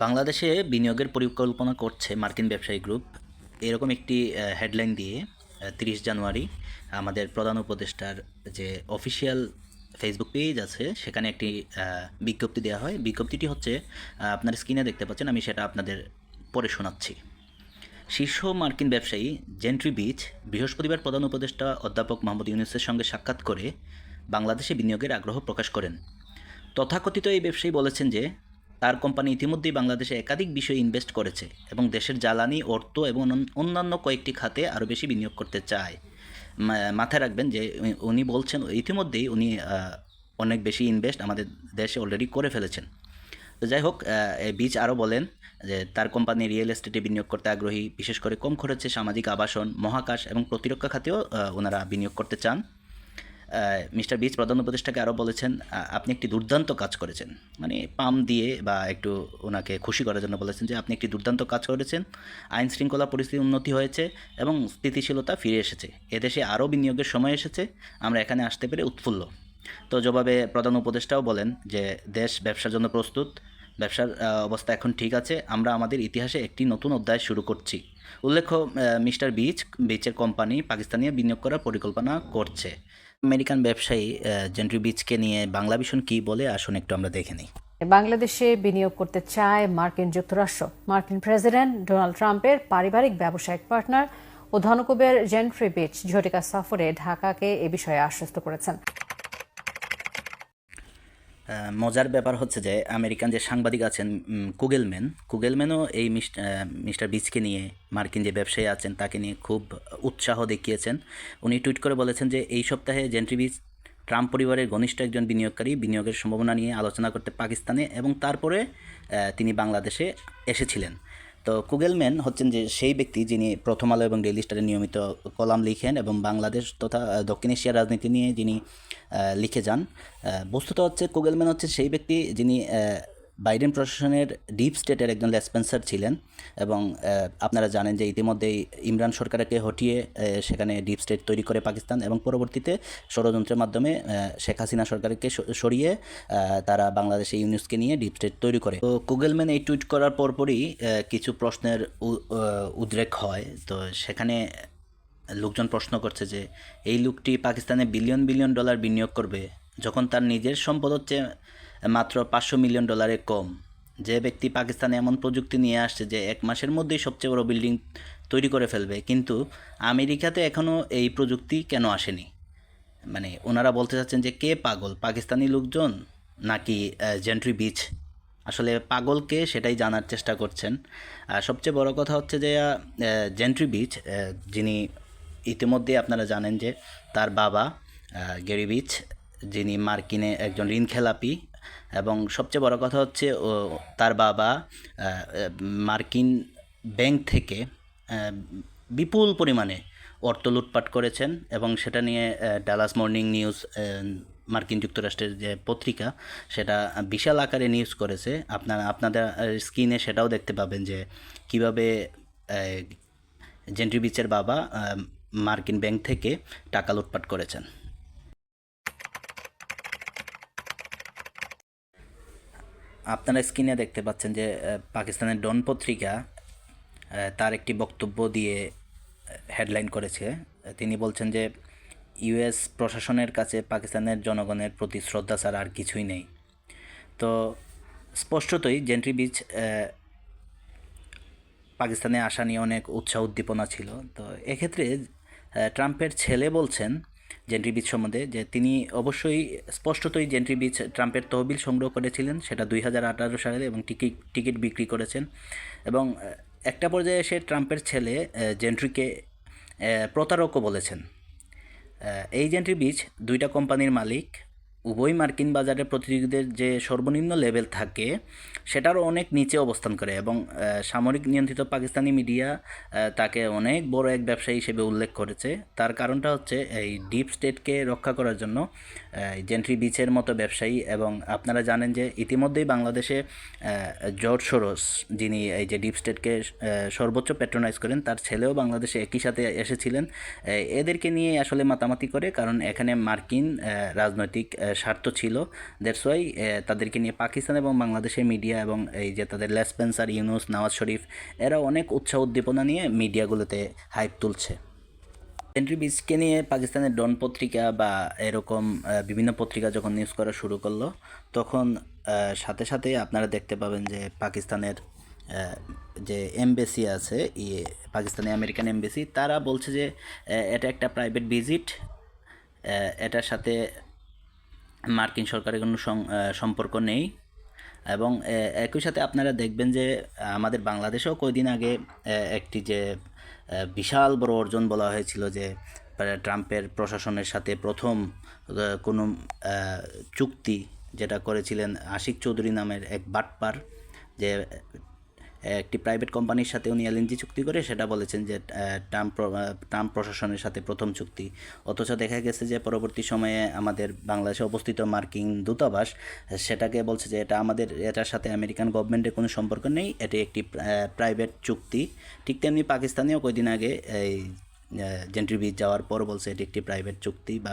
বাংলাদেশে বিনিয়োগের পরিকল্পনা করছে মার্কিন ব্যবসায়ী গ্রুপ, এরকম একটি হেডলাইন দিয়ে ৩০ জানুয়ারি আমাদের প্রধান উপদেষ্টার যে অফিসিয়াল ফেসবুক পেজ আছে সেখানে একটি বিজ্ঞপ্তি দেওয়া হয়। বিজ্ঞপ্তিটি হচ্ছে আপনার স্ক্রিনে দেখতে পাচ্ছেন, আমি সেটা আপনাদের পড়ে শোনাচ্ছি। শীর্ষ মার্কিন ব্যবসায়ী জেন্ট্রি বিচ বৃহস্পতিবার প্রধান উপদেষ্টা অধ্যাপক মোহাম্মদ ইউনূসের সঙ্গে সাক্ষাৎ করে বাংলাদেশে বিনিয়োগের আগ্রহ প্রকাশ করেন। তথাকথিত এই ব্যবসায়ী বলেছেন যে তার কোম্পানি ইতিমধ্যেই বাংলাদেশে একাধিক বিষয়ে ইনভেস্ট করেছে এবং দেশের জ্বালানি, অর্থ এবং অন্যান্য কয়েকটি খাতে আরও বেশি বিনিয়োগ করতে চায়। মাথায় রাখবেন যে উনি বলছেন ইতিমধ্যেই উনি অনেক বেশি ইনভেস্ট আমাদের দেশে অলরেডি করে ফেলেছেন। তো যাই হোক, বীজ আরও বলেন যে তার কোম্পানি রিয়েল এস্টেটে বিনিয়োগ করতে আগ্রহী, বিশেষ করে কম খরচে সামাজিক আবাসন, মহাকাশ এবং প্রতিরক্ষা খাতেও ওনারা বিনিয়োগ করতে চান। মিস্টার বিচ প্রধান উপদেষ্টাকে আরও বলেছেন, আপনি একটি দুর্দান্ত কাজ করেছেন, মানে পাম দিয়ে বা একটু ওনাকে খুশি করার জন্য বলেছেন যে আপনি একটি দুর্দান্ত কাজ করেছেন। আইন শৃঙ্খলা পরিস্থিতির উন্নতি হয়েছে এবং স্থিতিশীলতা ফিরে এসেছে। এদেশে আরও বিনিয়োগের সময় এসেছে, আমরা এখানে আসতে পেরে উৎফুল্ল। তো জবাবে প্রধান উপদেষ্টাও বলেন যে দেশ ব্যবসার জন্য প্রস্তুত, ব্যবসার অবস্থা এখন ঠিক আছে, আমরা আমাদের ইতিহাসে একটি নতুন অধ্যায় শুরু করছি। উল্লেখ্য, মিস্টার বিচের কোম্পানি পাকিস্তানে বিনিয়োগ করার পরিকল্পনা করছে। আমেরিকান ব্যবসায়ী জেন্ট্রি বিচকে নিয়ে বাংলাভিশন কী বলে, আসুন একটু আমরা দেখে নিই। বাংলাদেশে বিনিয়োগ করতে চায় মার্কিন যুক্তরাষ্ট্র। মার্কিন প্রেসিডেন্ট ডোনাল্ড ট্রাম্পের পারিবারিক ব্যবসায়িক পার্টনার ও ধনকুবের জেন্ট্রি বিচ ঝটিকা সফরে ঢাকাকে এ বিষয়ে আশ্বস্ত করেছেন। মজার ব্যাপার হচ্ছে যে আমেরিকান যে সাংবাদিক আছেন কুগেলম্যানও এই মিস্টার বিচকে নিয়ে, মার্কিন যে ব্যবসায়ী আছেন তাকে নিয়ে খুব উৎসাহ দেখিয়েছেন। উনি টুইট করে বলেছেন যে এই সপ্তাহে জেন্ট্রি বিচ ট্রাম্প পরিবারের ঘনিষ্ঠ একজন বিনিয়োগকারী বিনিয়োগের সম্ভাবনা নিয়ে আলোচনা করতে পাকিস্তানে এবং তারপরে তিনি বাংলাদেশে এসেছিলেন। তো কুগেলম্যান হচ্ছেন যে সেই ব্যক্তি যিনি প্রথম আলো এবং ডেইলি স্টারে নিয়মিত কলাম লিখেন এবং বাংলাদেশ তথা দক্ষিণ এশিয়ার রাজনীতি নিয়ে যিনি লিখে যান। বস্তুত হচ্ছে কুগেলম্যান হচ্ছে সেই ব্যক্তি যিনি বাইডেন প্রশাসনের ডিপ স্টেটের একজন লেসপেন্সার ছিলেন এবং আপনারা জানেন যে ইতিমধ্যেই ইমরান সরকারকে হটিয়ে সেখানে ডিপ স্টেট তৈরি করে পাকিস্তান এবং পরবর্তীতে ষড়যন্ত্রের মাধ্যমে শেখ হাসিনা সরকারকে সরিয়ে তারা বাংলাদেশে ইউনুসকে নিয়ে ডিপ স্টেট তৈরি করে। তো কুগেলম্যান এই টুইট করার পরপরই কিছু প্রশ্নের উদ্রেক হয়। তো সেখানে লোকজন প্রশ্ন করছে যে এই লোকটি পাকিস্তানে বিলিয়ন বিলিয়ন ডলার বিনিয়োগ করবে যখন তার নিজের সম্পদ হচ্ছে মাত্র $500 মিলিয়ন কম। যে ব্যক্তি পাকিস্তানে এমন প্রযুক্তি নিয়ে আসছে যে 1 মাসের মধ্যেই সবচেয়ে বড় বিল্ডিং তৈরি করে ফেলবে, কিন্তু আমেরিকাতে এখনও এই প্রযুক্তি কেন আসেনি? মানে ওনারা বলতে চাচ্ছেন যে কে পাগল, পাকিস্তানি লোকজন নাকি জেন্ট্রি বিচ? আসলে পাগলকে সেটাই জানার চেষ্টা করছেন। সবচেয়ে বড় কথা হচ্ছে যে জেন্ট্রি বিচ, যিনি ইতিমধ্যে আপনারা জানেন যে তার বাবা গ্যারি বিচ, যিনি মার্কিনে একজন ঋণখেলাপি, এবং সবচেয়ে বড় কথা হচ্ছে তার বাবা মার্কিন ব্যাংক থেকে বিপুল পরিমাণে অর্থ লুটপাট করেছেন এবং সেটা নিয়ে ডালাস মর্নিং নিউজ, মার্কিন যুক্তরাষ্ট্রের যে পত্রিকা, সেটা বিশাল আকারে নিউজ করেছে। আপনাদের স্ক্রিনে সেটাও দেখতে পাবেন যে কীভাবে জেন্ট্রি বিচের বাবা মার্কিন ব্যাংক থেকে টাকা লুটপাট করেছেন। আপনারা স্ক্রিনে দেখতে পাচ্ছেন যে পাকিস্তানের ডন পত্রিকা তার একটি বক্তব্য দিয়ে হেডলাইন করেছে। তিনি বলছেন যে ইউএস প্রশাসনের কাছে পাকিস্তানের জনগণের প্রতি শ্রদ্ধা ছাড়া আর কিছুই নেই। তো স্পষ্টতই জেন্ট্রি বিচ পাকিস্তানে আসা নিয়ে অনেক উৎসাহ উদ্দীপনা ছিল। তো এক্ষেত্রে ট্রাম্পের ছেলে বলছেন জেন্ট্রি বিচ সম্বন্ধে যে তিনি অবশ্যই স্পষ্টতই জেন্ট্রি বিচ ট্রাম্পের তহবিল সংগ্রহ করেছিলেন, সেটা 2018 সালে, এবং টিকিট বিক্রি করেছেন। এবং একটা পর্যায়ে এসে ট্রাম্পের ছেলে জেন্ট্রিকে প্রতারকও বলেছেন। এই জেন্ট্রি বিচ 2টা কোম্পানির মালিক, উভয় মার্কিন বাজারে প্রতিযোগীদের যে সর্বনিম্ন লেভেল থাকে সেটারও অনেক নিচে অবস্থান করে এবং সামরিক নিয়ন্ত্রিত পাকিস্তানি মিডিয়া তাকে অনেক বড় এক ব্যবসায়ী হিসেবে উল্লেখ করেছে। তার কারণটা হচ্ছে এই ডিপ স্টেটকে রক্ষা করার জন্য জেন্ট্রি বিচের মতো ব্যবসায়ী, এবং আপনারা জানেন যে ইতিমধ্যেই বাংলাদেশে জর্জ সোরস, যিনি এই যে ডিপ স্টেটকে সর্বোচ্চ প্যাট্রোনাইজ করেন, তার ছেলেও বাংলাদেশে একই সাথে এসেছিলেন। এদেরকে নিয়ে আসলে মাতামাতি করে, কারণ এখানে মার্কিন রাজনৈতিক স্বার্থ ছিল। দ্যাটস ওয়াই তাদেরকে নিয়ে পাকিস্তান এবং বাংলাদেশের মিডিয়া এবং এই যে তাদের লেসপেন্সার, ইউনুস, নওয়াজ শরীফ, এরা অনেক উৎসাহ উদ্দীপনা নিয়ে মিডিয়াগুলোতে হাইপ তুলছে। হেনরি বিচকে নিয়ে পাকিস্তানের ডন পত্রিকা বা এরকম বিভিন্ন পত্রিকা যখন নিউজ করা শুরু করলো, তখন সাথে সাথে আপনারা দেখতে পাবেন যে পাকিস্তানের যে এমবেসি আছে, পাকিস্তানি আমেরিকান এমবেসি, তারা বলছে যে এটা একটা প্রাইভেট ভিজিট, এটার সাথে মার্কিন সরকারের কোনো সম্পর্ক নেই। এবং একই সাথে আপনারা দেখবেন যে আমাদের বাংলাদেশেও কয়েকদিন আগে একটি যে বিশাল বড় অর্জন বলা হয়েছিল যে ট্রাম্পের প্রশাসনের সাথে প্রথম কোনো চুক্তি যেটা করেছিলেন আশিক চৌধুরী নামের এক বাটপার, যে একটি প্রাইভেট কোম্পানির সাথে উনি এলএনজি চুক্তি করে সেটা বলেছেন যে ট্রাম্প প্রশাসনের সাথে প্রথম চুক্তি। অথচ দেখা গেছে যে পরবর্তী সময়ে আমাদের বাংলাদেশে অবস্থিত মার্কিন দূতাবাস সেটাকে বলছে যে এটার সাথে আমেরিকান গভর্নমেন্টের কোনো সম্পর্ক নেই, এটি একটি প্রাইভেট চুক্তি। ঠিক তেমনি পাকিস্তানেও কয়েকদিন আগে এই জেন্ট্রি বিচ যাওয়ার পর বলছে এটি একটি প্রাইভেট চুক্তি বা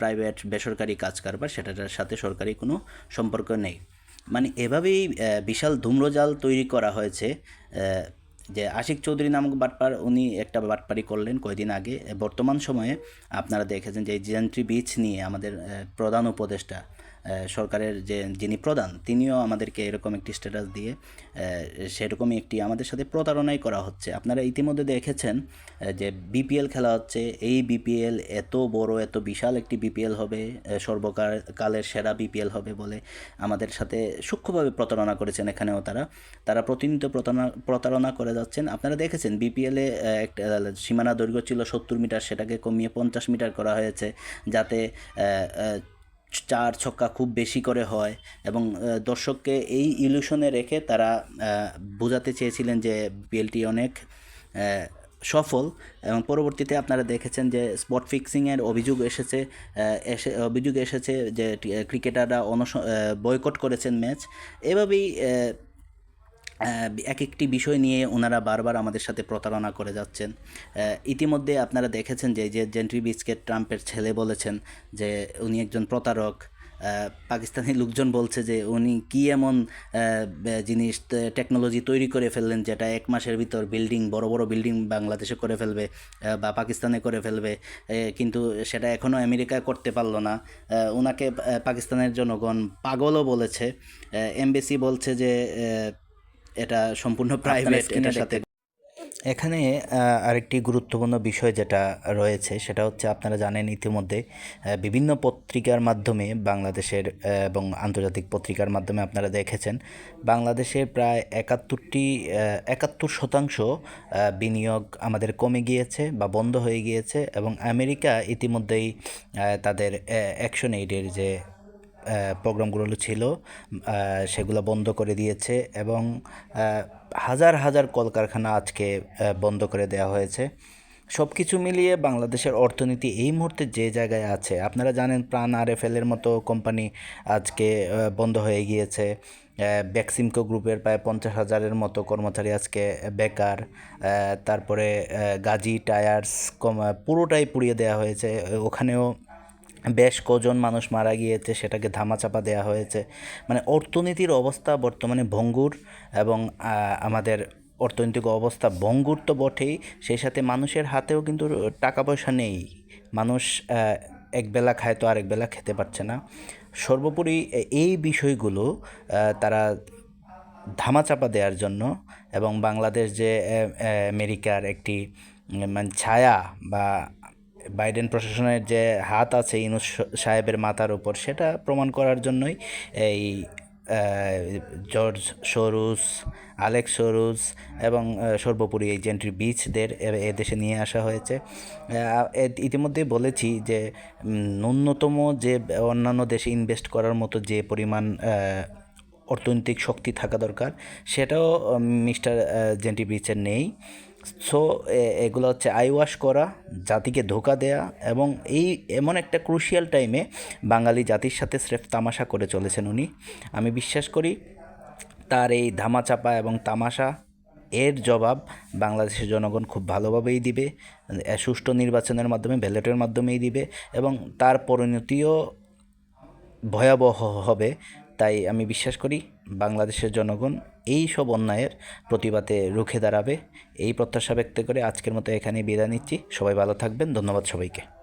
প্রাইভেট বেসরকারি কাজ কারবার, সেটার সাথে সরকারি কোনো সম্পর্ক নেই। মানে এভাবেই বিশাল ধূম্রজাল তৈরি করা হয়েছে। যে আশিক চৌধুরী নামক বাটপার, উনি একটা বাটপারি করলেন কয়েকদিন আগে। বর্তমান সময়ে আপনারা দেখেছেন যে জেন্ট্রি বিচ নিয়ে আমাদের প্রধান উপদেষ্টা, সরকারের যিনি প্রধান, তিনিও আমাদেরকে এরকম একটি স্ট্যাটাস দিয়ে সেরকমই একটি আমাদের সাথে প্রতারণাই করা হচ্ছে। আপনারা ইতিমধ্যে দেখেছেন যে বিপিএল খেলা হচ্ছে, এই বিপিএল এত বড়, এত বিশাল একটি বিপিএল হবে, সর্বকালের সেরা বিপিএল হবে বলে আমাদের সাথে সূক্ষ্মভাবে প্রতারণা করেছেন। এখানেও তারা প্রতিনিয়ত প্রতারণা করে যাচ্ছেন। আপনারা দেখেছেন বিপিএলে একটা সীমানা দৈর্ঘ্য ছিল 70 মিটার, সেটাকে কমিয়ে 50 মিটার করা হয়েছে, যাতে 4 ছক্কা খুব বেশি করে হয়। এবং দর্শককে এই ইলিউশনে রেখে তারা বোঝাতে চেয়েছিলেন যে বিপিএলটি অনেক সফল। এবং পরবর্তীতে আপনারা দেখেছেন যে স্পট ফিক্সিংয়ের অভিযোগ এসেছে যে ক্রিকেটাররা বয়কট করেছেন ম্যাচ। এভাবেই এক একটি বিষয় নিয়ে ওনারা বারবার আমাদের সাথে প্রতারণা করে যাচ্ছেন। ইতিমধ্যে আপনারা দেখেছেন যে জেন্ট্রি বিচকে ট্রাম্পের ছেলে বলেছেন যে উনি একজন প্রতারক। পাকিস্তানি লোকজন বলছে যে উনি কি এমন জিনিস, টেকনোলজি তৈরি করে ফেললেন যেটা 1 মাসের ভিতর বড় বড় বিল্ডিং বাংলাদেশে করে ফেলবে বা পাকিস্তানে করে ফেলবে, কিন্তু সেটা এখনও আমেরিকায় করতে পারলো না। ওনাকে পাকিস্তানের জনগণ পাগলও বলেছে। এমবেসি বলছে যে এটা সম্পূর্ণ প্রাইভেট। এটার সাথে এখানে আরেকটি গুরুত্বপূর্ণ বিষয় যেটা রয়েছে সেটা হচ্ছে, আপনারা জানেন ইতিমধ্যে বিভিন্ন পত্রিকার মাধ্যমে বাংলাদেশের এবং আন্তর্জাতিক পত্রিকার মাধ্যমে আপনারা দেখেছেন বাংলাদেশের প্রায় 71% বিনিয়োগ আমাদের কমে গিয়েছে বা বন্ধ হয়ে গিয়েছে। এবং আমেরিকা ইতিমধ্যেই তাদের অ্যাকশন এইডের যে প্রোগ্রামগুলো ছিল সেগুলো বন্ধ করে দিয়েছে এবং হাজার হাজার কলকারখানা আজকে বন্ধ করে দেওয়া হয়েছে। সব কিছু মিলিয়ে বাংলাদেশের অর্থনীতি এই মুহূর্তে যে জায়গায় আছে, আপনারা জানেন প্রাণ আরএফএলের মতো কোম্পানি আজকে বন্ধ হয়ে গিয়েছে। বেক্সিমকো গ্রুপের প্রায় 50,000-এর মতো কর্মচারী আজকে বেকার। তারপরে গাজী টায়ার্স পুরোটাই পুড়িয়ে দেওয়া হয়েছে, ওখানেও বেশ কজন মানুষ মারা গিয়েছে, সেটাকে ধামাচাপা দেওয়া হয়েছে। মানে অর্থনীতির অবস্থা বর্তমানে ভঙ্গুর এবং আমাদের অর্থনৈতিক অবস্থা ভঙ্গুর তো বটেই, সেই সাথে মানুষের হাতেও কিন্তু টাকা পয়সা নেই। মানুষ একবেলা খায় তো আরেক বেলা খেতে পারছে না। সর্বোপরি এই বিষয়গুলো তারা ধামাচাপা দেওয়ার জন্য এবং বাংলাদেশ যে আমেরিকার একটি মানে ছায়া বা বাইডেন প্রশাসনের যে হাত আছে ইউনূস সাহেবের মাথার উপর, সেটা প্রমাণ করার জন্যই এই জর্জ সোরোস, আলেক্স সোরোস এবং সর্বোপরি এই জেন্ট্রি বিচদের এদেশে নিয়ে আসা হয়েছে। ইতিমধ্যেই বলেছি যে ন্যূনতম যে অন্যান্য দেশে ইনভেস্ট করার মতো যে পরিমাণ অর্থনৈতিক শক্তি থাকা দরকার, সেটাও মিস্টার জেন্ট্রি বিচের নেই। সো এগুলো হচ্ছে আইওয়াশ করা, জাতিকে ধোঁকা দেয়া এবং এমন একটা ক্রুশিয়াল টাইমে বাঙালি জাতির সাথে স্রেফ তামাশা করে চলেছেন উনি। আমি বিশ্বাস করি তার এই ধামাচাপা এবং তামাশা এর জবাব বাংলাদেশের জনগণ খুব ভালোভাবেই দিবে, সুষ্ঠু নির্বাচনের মাধ্যমে, ব্যালটের মাধ্যমেই দিবে এবং তার পরিণতিও ভয়াবহ হবে। তাই আমি বিশ্বাস করি বাংলাদেশের জনগণ এই সব অন্যায়ের প্রতিবাদে রুখে দাঁড়াবে। এই প্রত্যাশা ব্যক্ত করে আজকের মতো এখানেই বিদায় নিচ্ছি। সবাই ভালো থাকবেন। ধন্যবাদ সবাইকে।